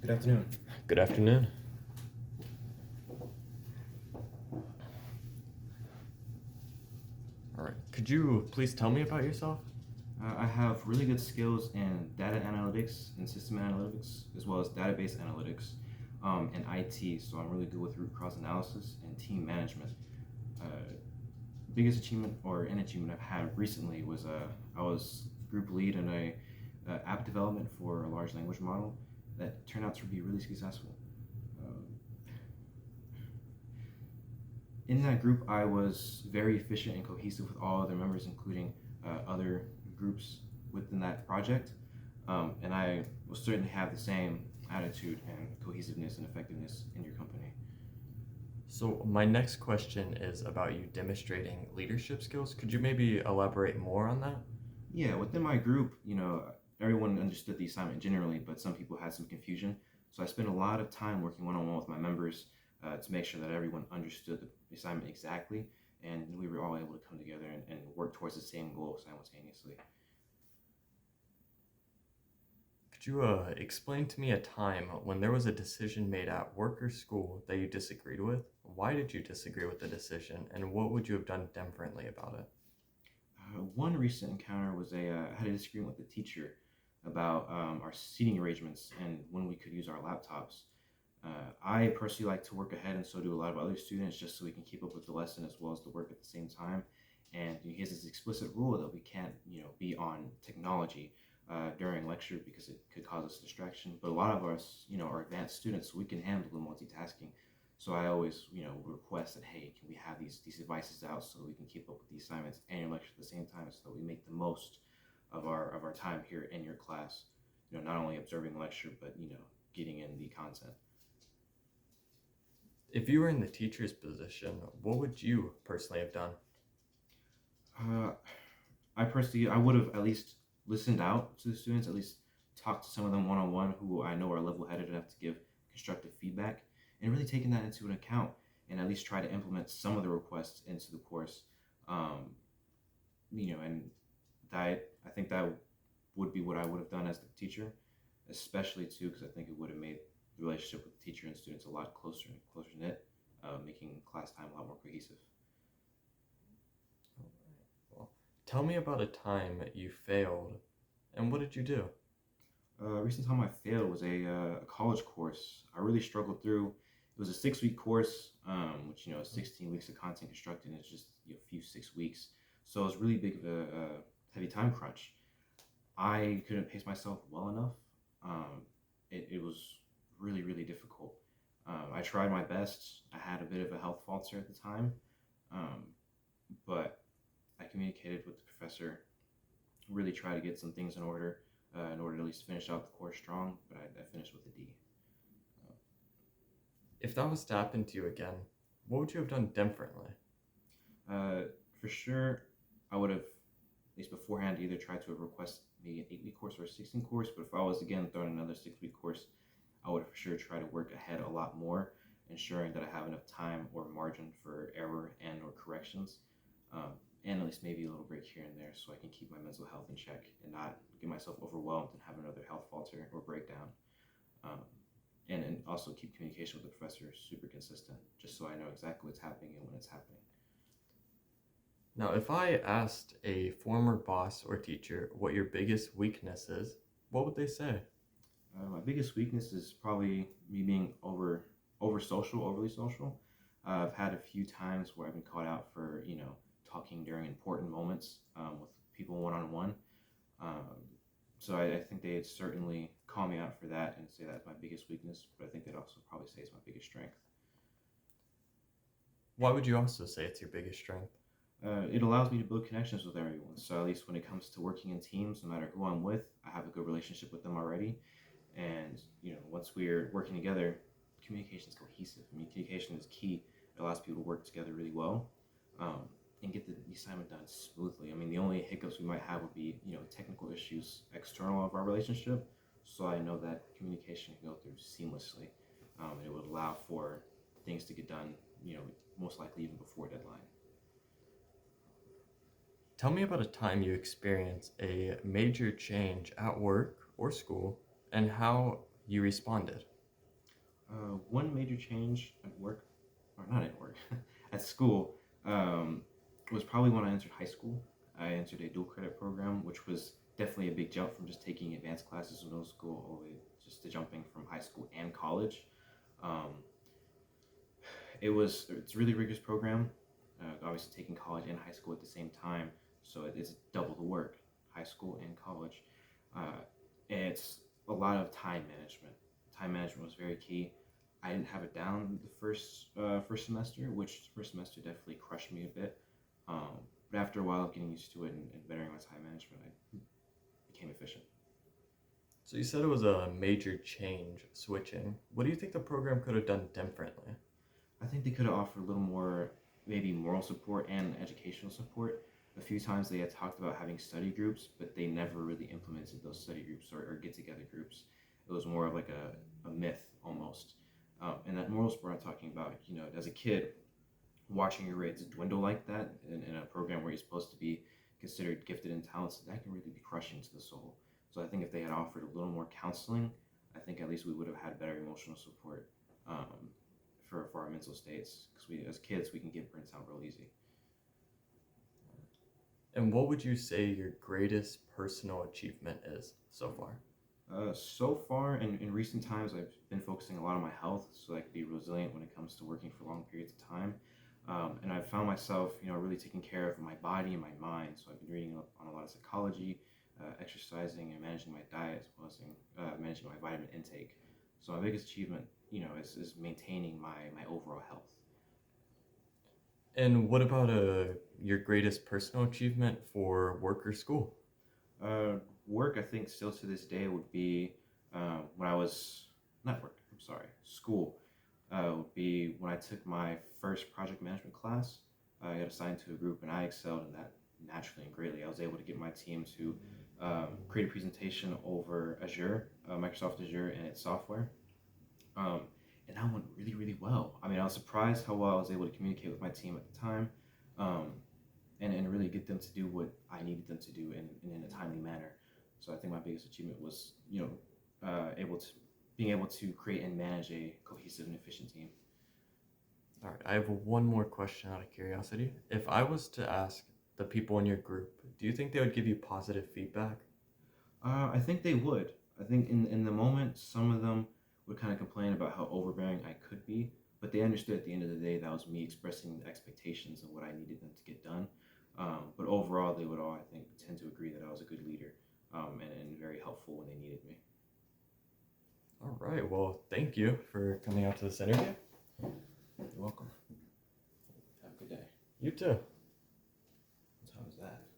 Good afternoon. Good afternoon. All right. Could you please tell me about yourself? I have really good skills in data analytics and system analytics, as well as database analytics and IT. So I'm really good with root cause analysis and team management. Uh, Biggest achievement or an achievement I've had recently was I was group lead in a app development for a large language model that turned out to be really successful. Um, in that group, I was very efficient and cohesive with all other members, including other groups within that project. And I will certainly have the same attitude and cohesiveness and effectiveness in your company. So, my next question is about you demonstrating leadership skills. Could you maybe elaborate more on that? Yeah, within my group, everyone understood the assignment generally, but some people had some confusion. So I spent a lot of time working one on one with my members to make sure that everyone understood the assignment exactly, and we were all able to come together and work towards the same goal simultaneously. Could you explain to me a time when there was a decision made at work or school that you disagreed with? Why did you disagree with the decision, and what would you have done differently about it? One recent encounter was I had a disagreement with the teacher about our seating arrangements and when we could use our laptops. I personally like to work ahead, and so do a lot of other students, just so we can keep up with the lesson as well as the work at the same time. And he has this explicit rule that we can't, be on technology during lecture because it could cause us distraction. But a lot of us, are advanced students, so we can handle the multitasking. So I always, request that, hey, can we have these devices out so that we can keep up with the assignments and your lecture at the same time, so that we make the most of our time here in your class. Not only observing the lecture, but getting in the content. If you were in the teacher's position, what would you personally have done? Uh, I personally, I would have at least listened out to the students, at least talked to some of them one on one who I know are level headed enough to give constructive feedback, and really taking that into an account, and at least try to implement some of the requests into the course. Um, and that I think that would be what I would have done as the teacher, especially too, because I think it would have made the relationship with the teacher and students a lot closer and closer knit, making class time a lot more cohesive. All right. Well, tell me about a time you failed, and what did you do? Recent time I failed was a college course. I really struggled through. It was a 6 week course, which 16 weeks of content constructed is just a few 6 weeks. So it was really big of a heavy time crunch. I couldn't pace myself well enough. It was really difficult. I tried my best. I had a bit of a health falter at the time, um, but I communicated with the professor, really tried to get some things in order to at least finish out the course strong, but I finished with a D. If that was to happen to you again, what would you have done differently? Uh, for sure, I would have, at least beforehand, either tried to request maybe an 8 week course or a 16 course, but if I was again thrown another 6 week course, I would for sure try to work ahead a lot more, ensuring that I have enough time or margin for error and or corrections, um, and at least maybe a little break here and there so I can keep my mental health in check and not get myself overwhelmed and have another health falter or breakdown. Um, and also keep communication with the professor super consistent, just so I know exactly what's happening and when it's happening. Now, if I asked a former boss or teacher what your biggest weakness is, what would they say? My biggest weakness is probably me being over social, overly social. I've had a few times where I've been caught out for talking during important moments with people one on one. So I think they'd certainly call me out for that and say that's my biggest weakness. But I think they'd also probably say it's my biggest strength. Why would you also say it's your biggest strength? It allows me to build connections with everyone. So at least when it comes to working in teams, no matter who I'm with, I have a good relationship with them already. And once we're working together, communication is cohesive. I mean, communication is key. It allows people to work together really well, um, and get the assignment done smoothly. I mean, the only hiccups we might have would be technical issues external of our relationship. So I know that communication can go through seamlessly. And it would allow for things to get done. Most likely even before deadline. Tell me about a time you experienced a major change at work or school and how you responded. One major change at work, or not at work, at school, um, was probably when I entered high school. I entered a dual credit program, which was definitely a big jump from just taking advanced classes in middle school all the way just to jumping from high school and college. Um, it's a really rigorous program. Obviously, taking college and high school at the same time, so it's double the work, high school and college. Uh, and it's a lot of time management. Time management was very key. I didn't have it down the first semester, which first semester definitely crushed me a bit. But after a while of getting used to it and bettering my time management, I became efficient. So you said it was a major change switching. What do you think the program could have done differently? I think they could have offered a little more, maybe moral support and educational support. A few times they had talked about having study groups, but they never really implemented those study groups or get together groups. It was more of like a myth almost. And that moral support I'm talking about, as a kid, watching your grades dwindle like that in a program where you're supposed to be considered gifted and talented, that can really be crushing to the soul. So I think if they had offered a little more counseling, I think at least we would have had better emotional support um, for our mental states. Because we, as kids, we can get burnt out real easy. And what would you say your greatest personal achievement is so far? So far, in recent times, I've been focusing a lot on my health so I can be resilient when it comes to working for long periods of time. And I've found myself, really taking care of my body and my mind. So I've been reading up on a lot of psychology, exercising, and managing my diet as well as managing my vitamin intake. So my biggest achievement, is maintaining my overall health. And what about your greatest personal achievement for work or school? Uh, Work, I think, still to this day would be when I was not work. I'm sorry, school. Would be when I took my first project management class. I got assigned to a group, and I excelled in that naturally and greatly. I was able to get my team to create a presentation over Azure, Microsoft Azure, and its software. Um, and that went really, really well. I mean, I was surprised how well I was able to communicate with my team at the time. Um, and really get them to do what I needed them to do in a timely manner. So I think my biggest achievement was, able to being able to create and manage a cohesive and efficient team. All right, I have one more question out of curiosity. If I was to ask the people in your group, do you think they would give you positive feedback? I think they would. I think in the moment, some of them would kind of complain about how overbearing I could be, but they understood at the end of the day that was me expressing the expectations of what I needed them to get done. But overall, they would all, I think, tend to agree that I was a good leader and very helpful when they needed me. All right, well, thank you for coming out to this interview. You're welcome. Have a good day. You too.